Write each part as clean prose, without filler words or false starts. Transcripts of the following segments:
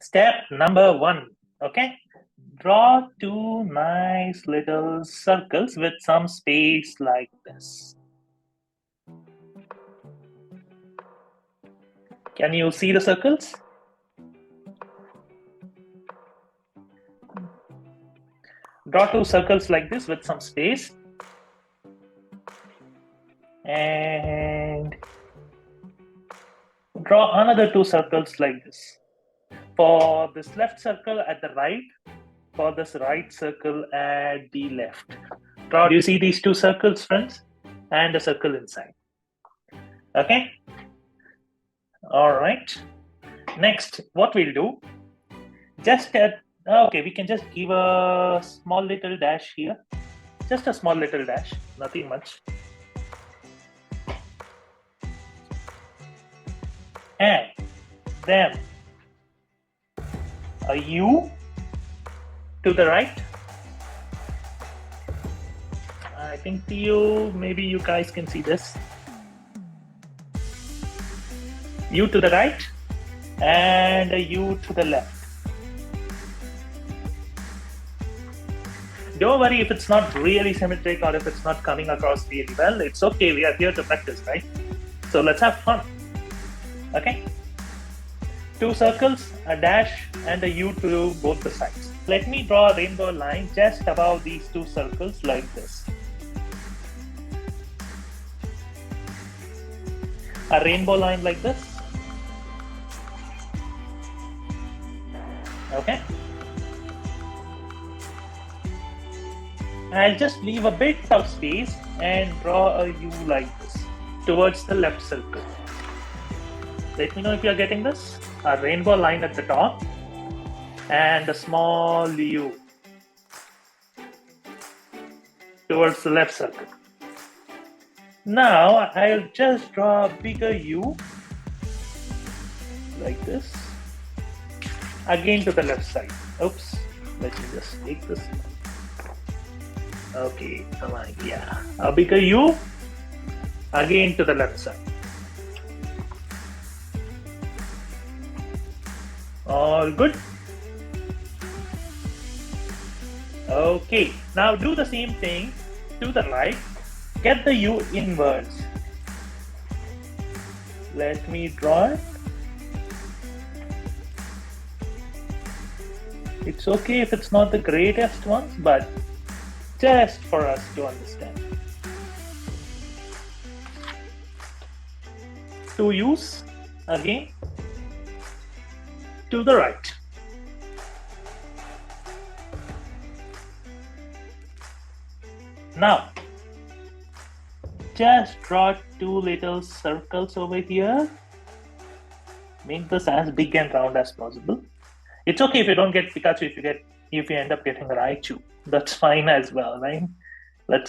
Step number 1. Okay. Draw 2 nice little circles with some space like this. Can you see the circles? Draw 2 circles like this with some space. And draw another 2 circles like this. For this left circle at the right, for this right circle at the left. Do you see these 2 circles, friends? And a circle inside. Okay? All right. Next, what we'll do, okay, we can just give a small little dash here. Just a small little dash, nothing much. And then a U to the right. I think maybe you guys can see this. U to the right and a U to the left. Don't worry if it's not really symmetric or if it's not coming across really well. It's okay, we are here to practice, right? So let's have fun. Okay? 2 circles, a dash, and a U to both the sides. Let me draw a rainbow line just above these 2 circles like this. A rainbow line like this. Okay? I'll just leave a bit of space and draw a U like this towards the left circle. Let me know if you're getting this. A rainbow line at the top and a small U towards the left circle. Now I'll just draw a bigger U like this, again to the left side. Oops, let me just take this. Okay, come on, yeah. A bigger U, again to the left side. All good? Okay, now do the same thing to the right. Get the U inwards. Let me draw it. It's okay if it's not the greatest ones, but just for us to understand. 2 U's again to the right. Now, just draw 2 little circles over here. Make this as big and round as possible. It's okay if you don't get Pikachu, if you end up getting a Raichu. That's fine as well, right?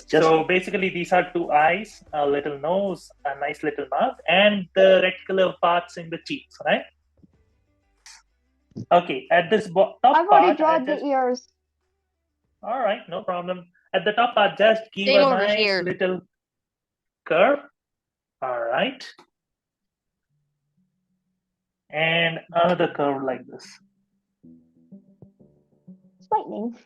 So basically these are 2 eyes, a little nose, a nice little mouth, and the reticular parts in the cheeks, right? Okay, at this top part, I've already drawn the ears. All right, no problem. At the top part, just give a nice little curve. All right. And another curve like this. It's lightning.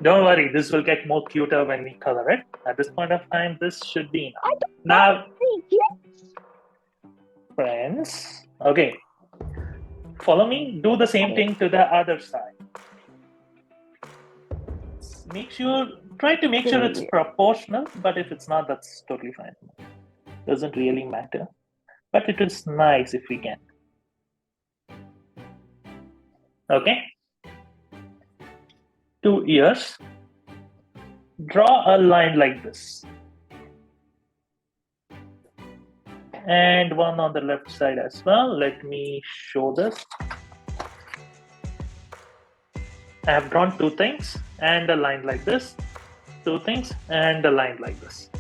Don't worry, this will get more cuter when we color it. At this point of time, this should be enough. I don't now, yes. Friends, okay. Follow me. Do the same thing to the other side. Try to make sure it's proportional, but if it's not, that's totally fine. Doesn't really matter. But it is nice if we can. Okay. 2 ears. Draw a line like this. And one on the left side as well. Let me show this. I have drawn 2 things and a line like this. 2 things and a line like this.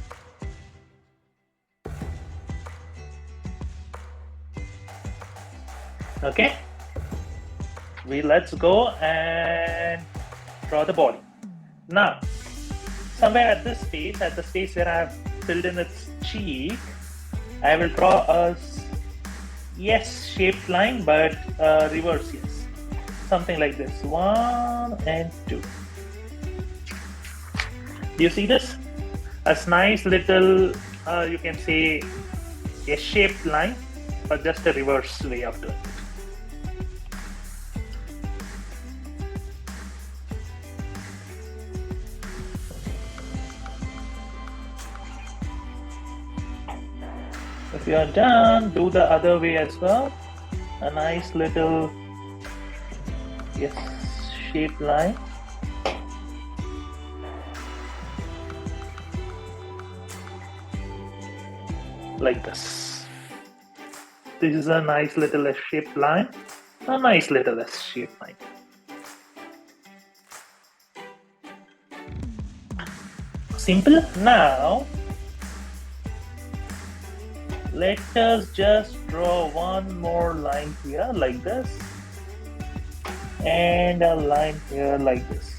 Okay. Let's go and draw the body. Now, somewhere at the space where I have filled in its cheek, I will draw a yes, shaped line, but reverse, yes. Something like this, 1 and 2. Do you see this? A nice little, you can say, a shaped line, but just a reverse way of doing it. If you are done, do the other way as well. A nice little, yes, shaped line. Like this. This is a nice little S-shaped line. A nice little S-shaped line. Simple. Now, let us just draw one more line here like this. And a line here like this.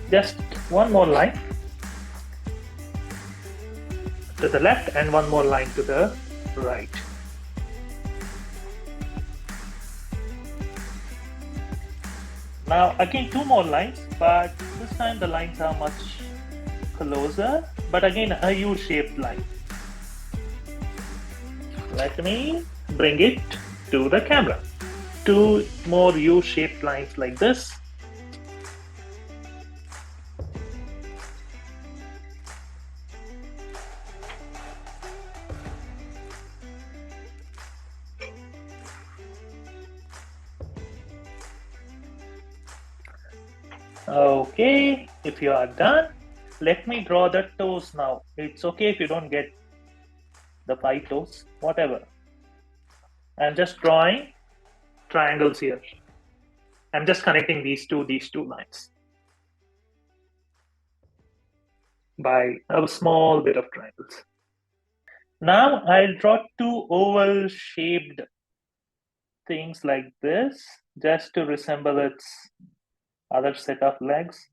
Just one more line to the left and one more line to the right. Now again 2 more lines, but this time the lines are much closer, but again a U-shaped line. Let me bring it to the camera. 2 more U-shaped lines like this. Okay, if you are done, let me draw the toes now. It's okay if you don't get the 5 toes, whatever. I'm just drawing triangles here. I'm just connecting these two lines by a small bit of triangles. Now I'll draw 2 oval shaped things like this, just to resemble its other set of legs.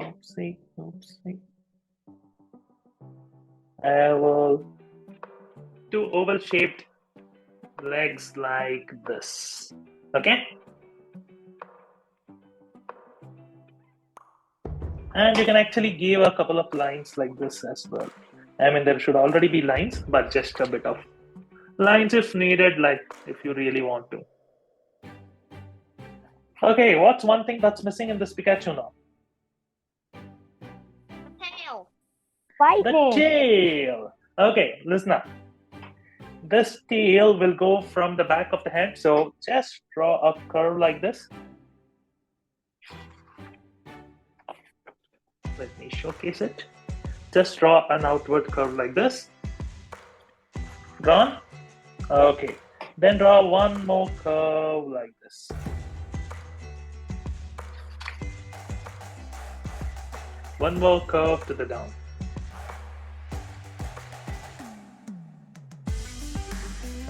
Oopsie, oopsie. I will do oval shaped legs like this. Okay? And you can actually give a couple of lines like this as well. I mean, there should already be lines, but just a bit of lines if needed, like if you really want to. Okay, what's one thing that's missing in this Pikachu now? Tail. The tail. Okay, listen up. This tail will go from the back of the head, so just draw a curve like this. Let me showcase it. Just draw an outward curve like this. Drawn? Okay. Then draw one more curve like this. One more curve to the down.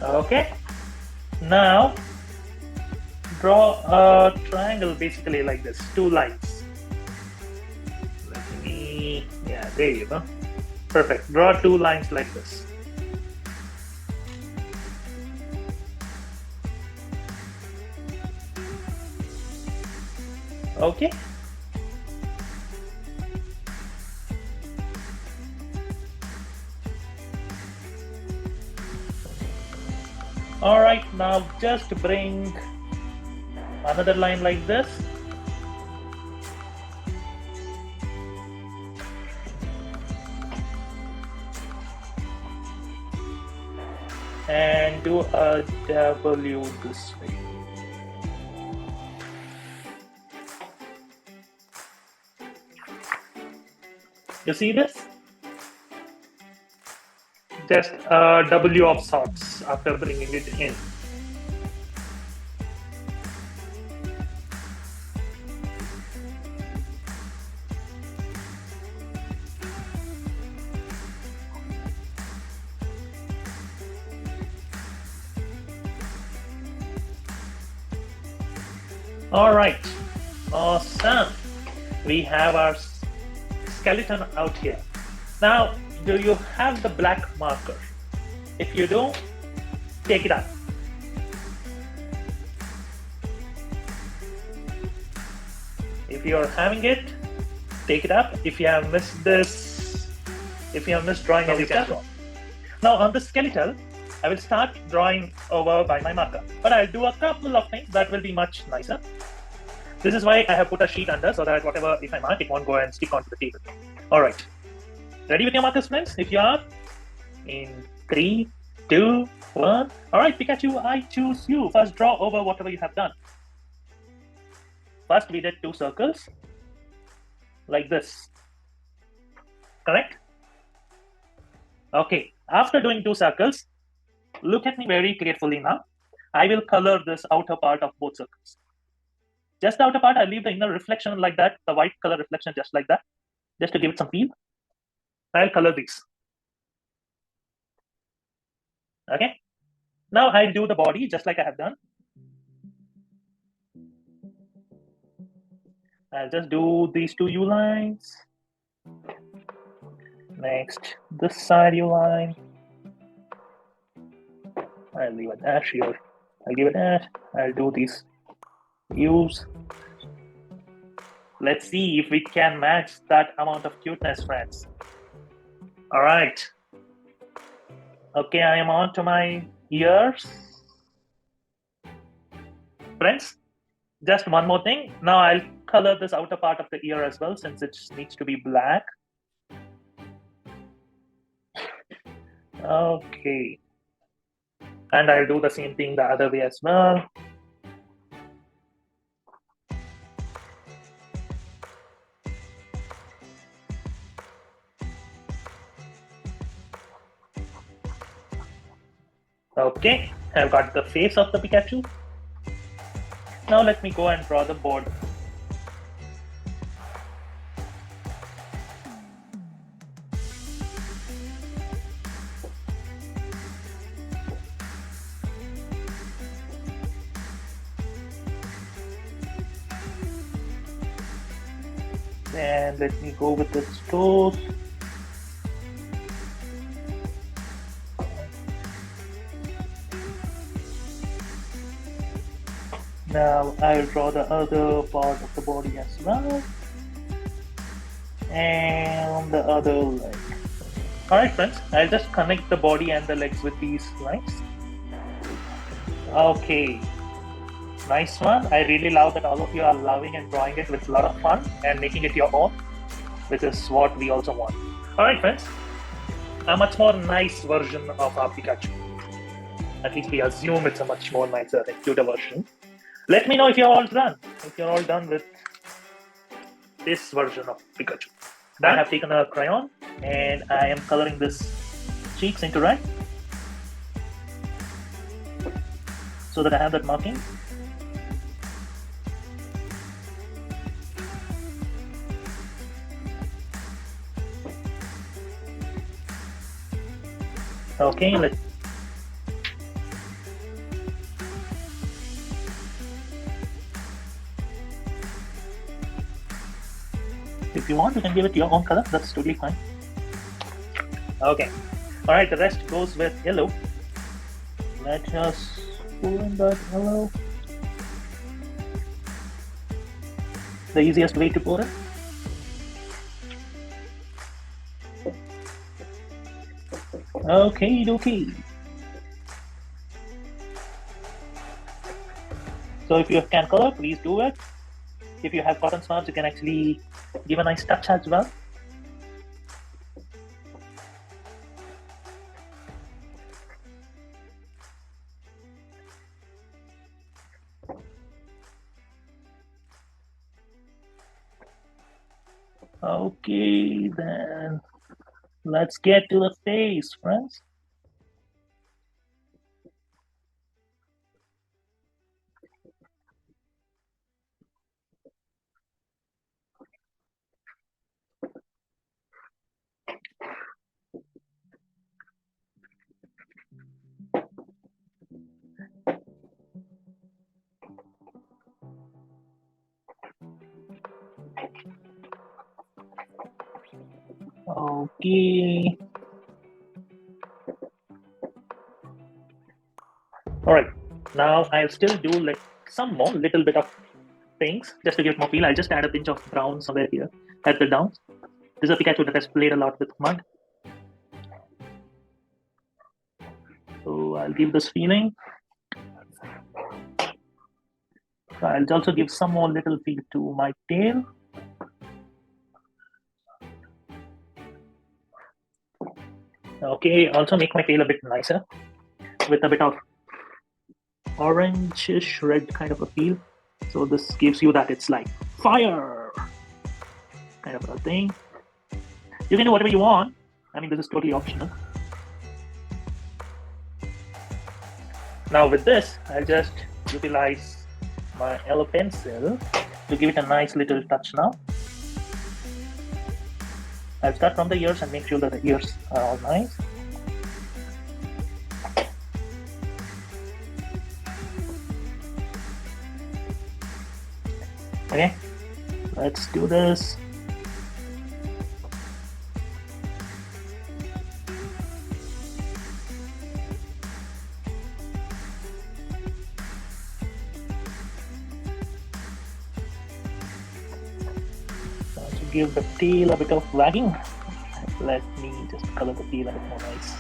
Okay. Now, draw a triangle basically like this, 2 lines. Let me, yeah, there you go. Perfect. Draw 2 lines like this. Okay. All right, now just bring another line like this. And do a W this way. You see this? Just a W of sorts after bringing it in. All right, awesome. We have our skeleton out here. Now, do you have the black marker? If you do, take it out. If you're having it, take it up. If you have missed this, if you have missed drawing, you can draw. Now on the skeletal, I will start drawing over by my marker, but I'll do a couple of things that will be much nicer. This is why I have put a sheet under, so that whatever, if I mark, it won't go and stick onto the table. All right, ready with your markers, friends? If you are, in 3, 2, 1. All right, Pikachu, I choose you. First, draw over whatever you have done. First, we did 2 circles, like this, correct? Okay, after doing 2 circles, look at me very carefully now. I will color this outer part of both circles. Just the outer part, I'll leave the inner reflection like that, the white color reflection just like that, just to give it some feel. I'll color these. Okay. Now I'll do the body just like I have done. I'll just do these 2 U lines. Next, this side U line. I'll leave a dash here. I'll give a dash. I'll do these U's. Let's see if we can match that amount of cuteness, friends. All right. Okay, I am on to my ears. Friends, just one more thing. Now I'll color this outer part of the ear as well, since it needs to be black. Okay. And I'll do the same thing the other way as well. Okay, I've got the face of the Pikachu. Now let me go and draw the border. And let me go with the toes. Now I'll draw the other part of the body as well. And the other leg. Alright friends, I'll just connect the body and the legs with these lines. Okay. Nice one. I really love that all of you are loving and drawing it with a lot of fun and making it your own, which is what we also want. Alright friends, a much more nice version of our Pikachu. At least we assume it's a much more nicer and cuter version. Let me know if you're all done. If you're all done with this version of Pikachu. I have taken a crayon and I am coloring this cheeks into red so that I have that marking. Okay, let's. If you want, you can give it your own color. That's totally fine. Okay. All right. The rest goes with yellow. Let us pull in that yellow. The easiest way to pour it. Okay, dokie. So if you can color, please do it. If you have cotton swabs, you can actually give a nice touch as well. Okay, then let's get to the face, friends. Okay. All right. Now I'll still do like some more little bit of things just to give it more feel. I'll just add a pinch of brown somewhere here at the down. This is a Pikachu that has played a lot with mud. So I'll give this feeling. I'll also give some more little feel to my tail. Okay, also make my tail a bit nicer with a bit of orangish red kind of a feel. So this gives you that it's like fire kind of a thing. You can do whatever you want. I mean, this is totally optional. Now with this, I'll just utilize my yellow pencil to give it a nice little touch now. I'll start from the ears and make sure that the ears are all nice. Okay, let's do this. To give the tail a bit of wagging, let me just color the tail a bit more nice.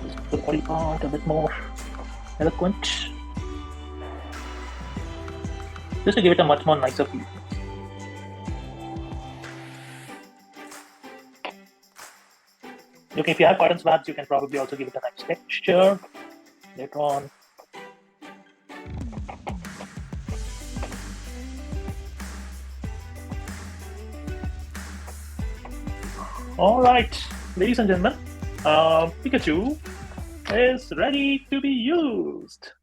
Just the body part a bit more eloquent, just to give it a much more nicer feel. Okay, if you have cotton swabs, you can probably also give it a nice texture later on. All right, ladies and gentlemen, Pikachu is ready to be used.